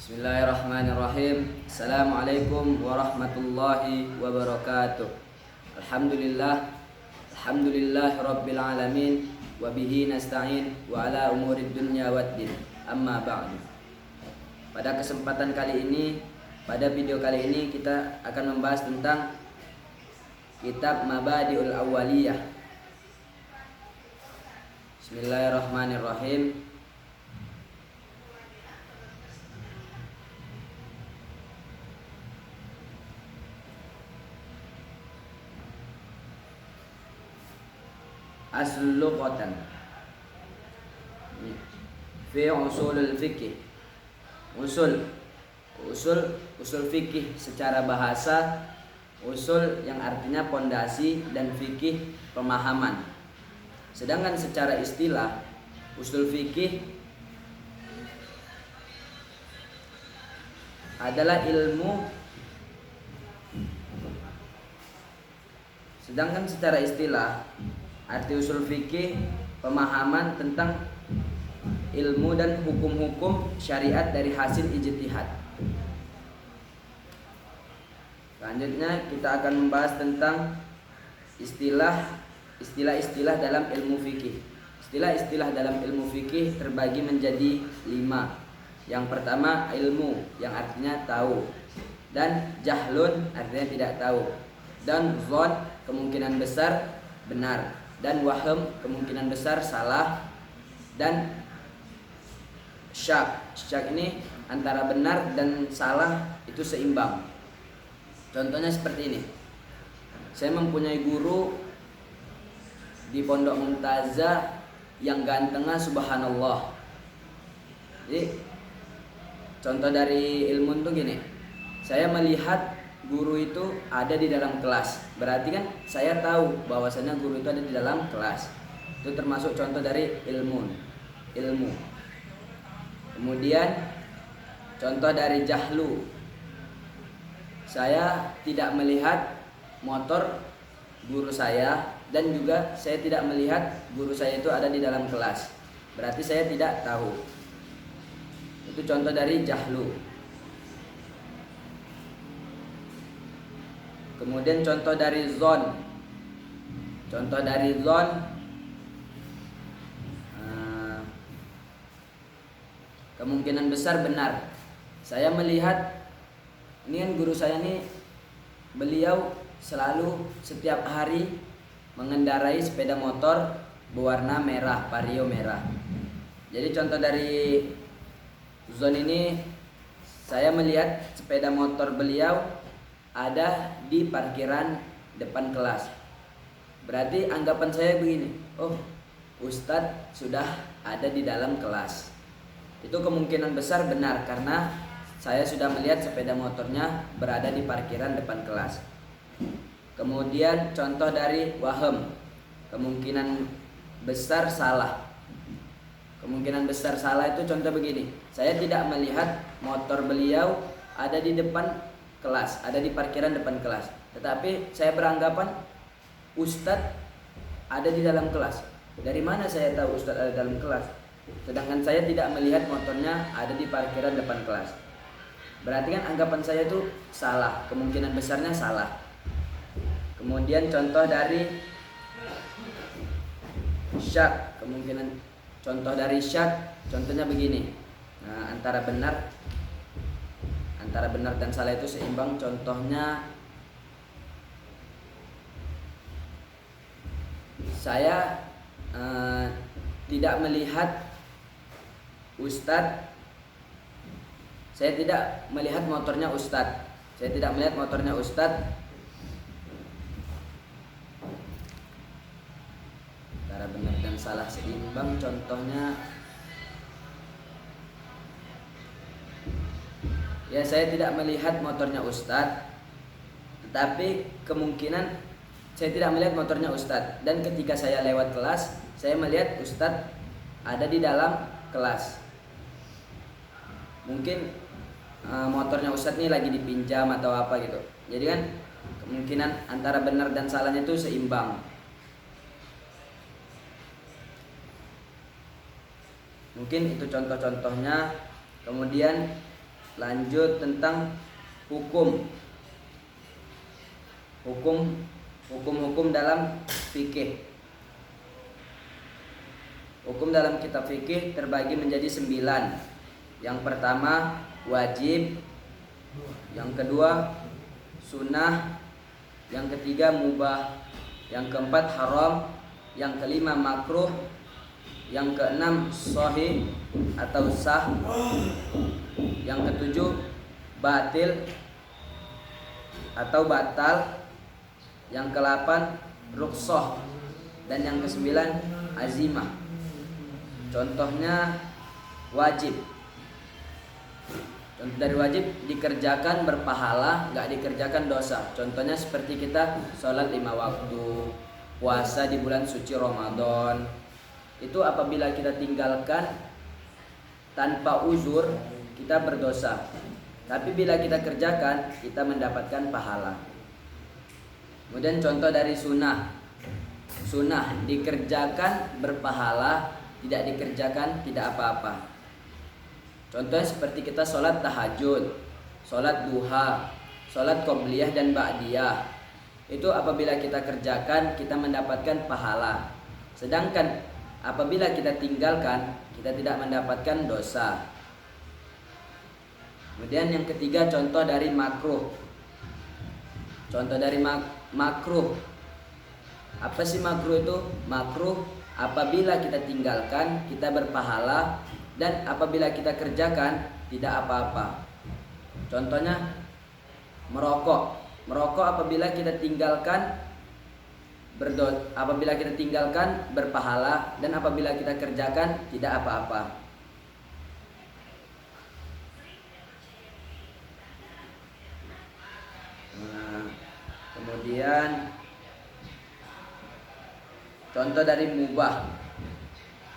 Bismillahirrahmanirrahim. Assalamualaikum warahmatullahi wabarakatuh. Alhamdulillah rabbil alamin wa bihi nasta'in wa ala umurid dunya waddin. Amma ba'du. Pada kesempatan kali ini, pada video kali ini kita akan membahas tentang kitab Mabadi'ul Awwaliyah. Bismillahirrahmanirrahim. Asluqatan fi usulul fikih. Usul fikih secara bahasa, usul yang artinya pondasi dan fikih pemahaman. Sedangkan secara istilah, usul fikih adalah ilmu. Sedangkan secara istilah, arti usul fikih pemahaman tentang ilmu dan hukum-hukum syariat dari hasil ijtihad. Selanjutnya kita akan membahas tentang istilah-istilah dalam ilmu fikih. Istilah-istilah dalam ilmu fikih terbagi menjadi 5. Yang pertama ilmu, yang artinya tahu, dan jahlun artinya tidak tahu, dan zon kemungkinan besar benar, dan wahm kemungkinan besar salah, dan syak ini antara benar dan salah itu seimbang. Contohnya seperti ini. Saya mempunyai guru di Pondok Muntazah yang gantengnya subhanallah. Jadi contoh dari ilmu itu gini. Saya melihat guru itu ada di dalam kelas, berarti kan saya tahu bahwasanya guru itu ada di dalam kelas. Itu termasuk contoh dari ilmu. Kemudian contoh dari jahlu, saya tidak melihat motor guru saya, dan juga saya tidak melihat guru saya itu ada di dalam kelas, berarti saya tidak tahu. Itu contoh dari jahlu. Kemudian contoh dari zon. Kemungkinan besar benar. Saya melihat ini kan guru saya nih, beliau selalu setiap hari mengendarai sepeda motor berwarna merah, vario merah. Jadi contoh dari zon ini, saya melihat sepeda motor beliau ada di parkiran depan kelas. Berarti anggapan saya begini, oh Ustadz sudah ada di dalam kelas. Itu kemungkinan besar benar karena saya sudah melihat sepeda motornya berada di parkiran depan kelas. Kemudian contoh dari wahm, kemungkinan besar salah. Kemungkinan besar salah itu contoh begini. Saya tidak melihat motor beliau ada di depan kelas, ada di parkiran depan kelas, tetapi saya beranggapan Ustadz ada di dalam kelas. Dari mana saya tahu Ustadz ada dalam kelas? Sedangkan saya tidak melihat motornya ada di parkiran depan kelas. Berarti kan anggapan saya itu salah, kemungkinan besarnya salah. Kemudian contoh dari syak, contohnya begini. Nah, antara benar dan salah itu seimbang. Contohnya, saya tidak melihat Ustadz. Saya tidak melihat motornya Ustadz. Antara benar dan salah seimbang. Contohnya, ya saya tidak melihat motornya Ustadz, tetapi kemungkinan saya tidak melihat motornya Ustadz, dan ketika saya lewat kelas, saya melihat Ustadz ada di dalam kelas. Mungkin motornya Ustadz ini lagi dipinjam atau apa gitu. Jadi kan kemungkinan antara benar dan salahnya itu seimbang. Mungkin itu contoh-contohnya. Kemudian lanjut tentang hukum dalam fikih. Hukum dalam kitab fikih terbagi menjadi 9. Yang pertama wajib, yang kedua sunnah, yang ketiga mubah, yang keempat haram, yang kelima makruh, yang keenam sahih atau sah, yang ketujuh batil atau batal, yang ke-8 rukhsah, dan yang ke-9 azimah. Contohnya wajib. Contoh dari wajib, dikerjakan berpahala, nggak dikerjakan dosa. Contohnya seperti kita sholat 5 waktu, puasa di bulan suci Ramadan. Itu apabila kita tinggalkan tanpa uzur, kita berdosa. Tapi bila kita kerjakan, kita mendapatkan pahala. Kemudian contoh dari sunnah. Sunnah dikerjakan berpahala, tidak dikerjakan tidak apa-apa. Contohnya seperti kita sholat tahajud, sholat duha, sholat qobliyah dan ba'diyah. Itu apabila kita kerjakan, kita mendapatkan pahala. Sedangkan apabila kita tinggalkan, kita tidak mendapatkan dosa. Kemudian yang ketiga contoh dari makruh. Contoh dari makruh. Apa sih makruh itu? Makruh apabila kita tinggalkan, kita berpahala, dan apabila kita kerjakan tidak apa-apa. Contohnya merokok. Merokok apabila kita tinggalkan berpahala, dan apabila kita kerjakan tidak apa-apa. Kemudian contoh dari mubah.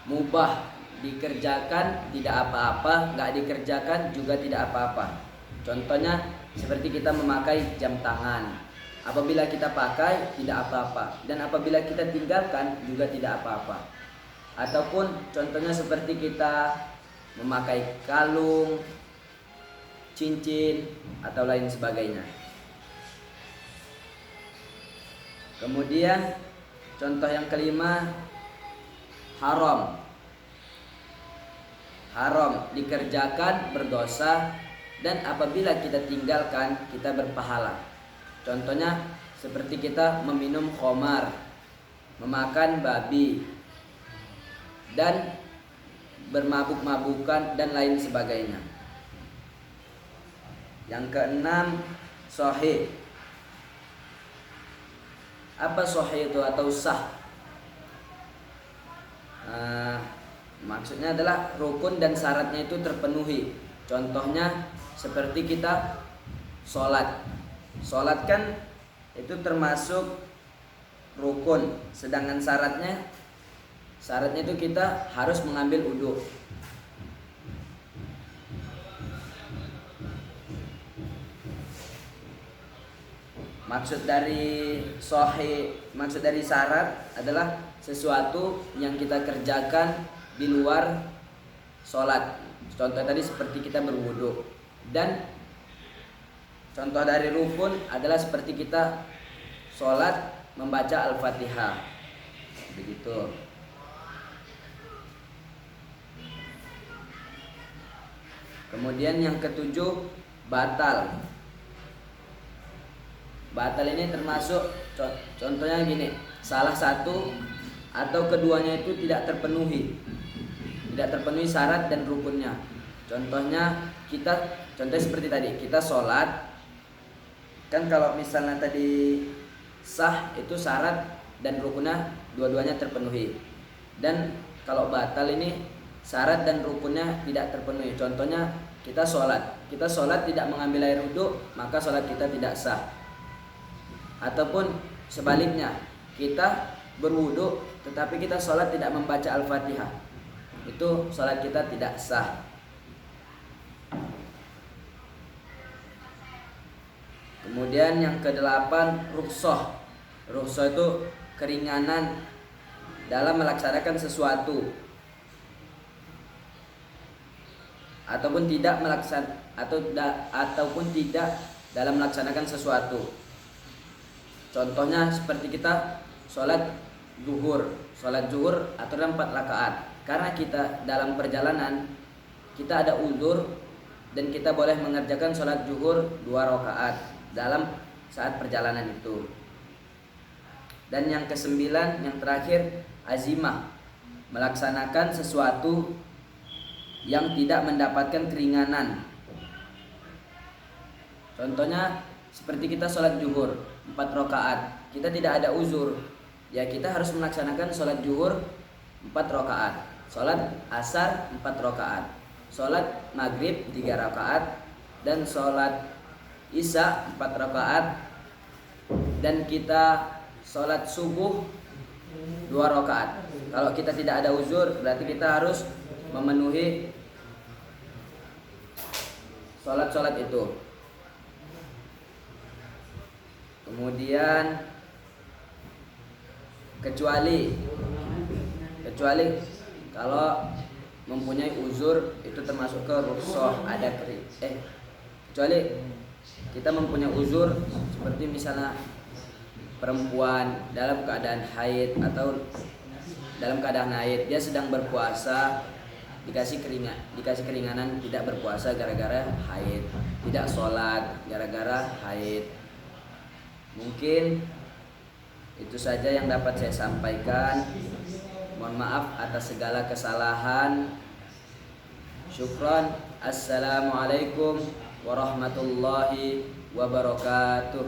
Mubah dikerjakan tidak apa-apa, nggak dikerjakan juga tidak apa-apa. Contohnya seperti kita memakai jam tangan. Apabila kita pakai tidak apa-apa, dan apabila kita tinggalkan juga tidak apa-apa. Ataupun contohnya seperti kita memakai kalung, cincin, atau lain sebagainya. Kemudian contoh yang kelima haram. Haram dikerjakan berdosa, dan apabila kita tinggalkan kita berpahala. Contohnya seperti kita meminum khamar, memakan babi, dan bermabuk-mabukan dan lain sebagainya. Yang keenam sahih. Apa sahih itu atau sah? Maksudnya adalah rukun dan syaratnya itu terpenuhi. Contohnya seperti kita sholat. Sholat kan itu termasuk rukun, sedangkan syaratnya itu kita harus mengambil wudu. Maksud dari syarat adalah sesuatu yang kita kerjakan di luar sholat. Contoh tadi seperti kita berwudu. Dan contoh dari rukun adalah seperti kita sholat membaca Al-Fatihah. Begitu. Kemudian yang ketujuh batal. Batal ini termasuk contohnya gini, salah satu atau keduanya itu tidak terpenuhi syarat dan rukunnya. Contohnya seperti tadi kita sholat, kan kalau misalnya tadi sah itu syarat dan rukunnya dua-duanya terpenuhi. Dan kalau batal ini syarat dan rukunnya tidak terpenuhi. Contohnya kita sholat tidak mengambil air wudu, maka sholat kita tidak sah. Ataupun sebaliknya, kita berwudu tetapi kita sholat tidak membaca Al-Fatihah, itu sholat kita tidak sah. Kemudian yang ke-8 rukhsah. Rukhsah itu keringanan dalam melaksanakan sesuatu. ataupun tidak ataupun tidak dalam melaksanakan sesuatu. Contohnya seperti kita sholat zuhur aturan 4 rakaat. Karena kita dalam perjalanan, kita ada uzur dan kita boleh mengerjakan sholat zuhur 2 rakaat dalam saat perjalanan itu. Dan yang kesembilan, yang terakhir, azimah, melaksanakan sesuatu yang tidak mendapatkan keringanan. Contohnya seperti kita sholat zuhur 4 rakaat, kita tidak ada uzur, ya kita harus melaksanakan sholat zuhur 4 rakaat, sholat asar 4 rakaat, sholat maghrib 3 rakaat, dan sholat isya 4 rakaat, dan kita sholat subuh 2 rakaat. Kalau kita tidak ada uzur, berarti kita harus memenuhi sholat-sholat itu. Kemudian kecuali kalau mempunyai uzur, itu termasuk ke rukhsah, kecuali kita mempunyai uzur seperti misalnya perempuan dalam keadaan haid atau dalam keadaan haid dia sedang berpuasa, dikasih keringanan tidak berpuasa gara-gara haid, tidak sholat gara-gara haid. Mungkin itu saja yang dapat saya sampaikan. Mohon maaf atas segala kesalahan. Syukran. Assalamualaikum warahmatullahi wabarakatuh.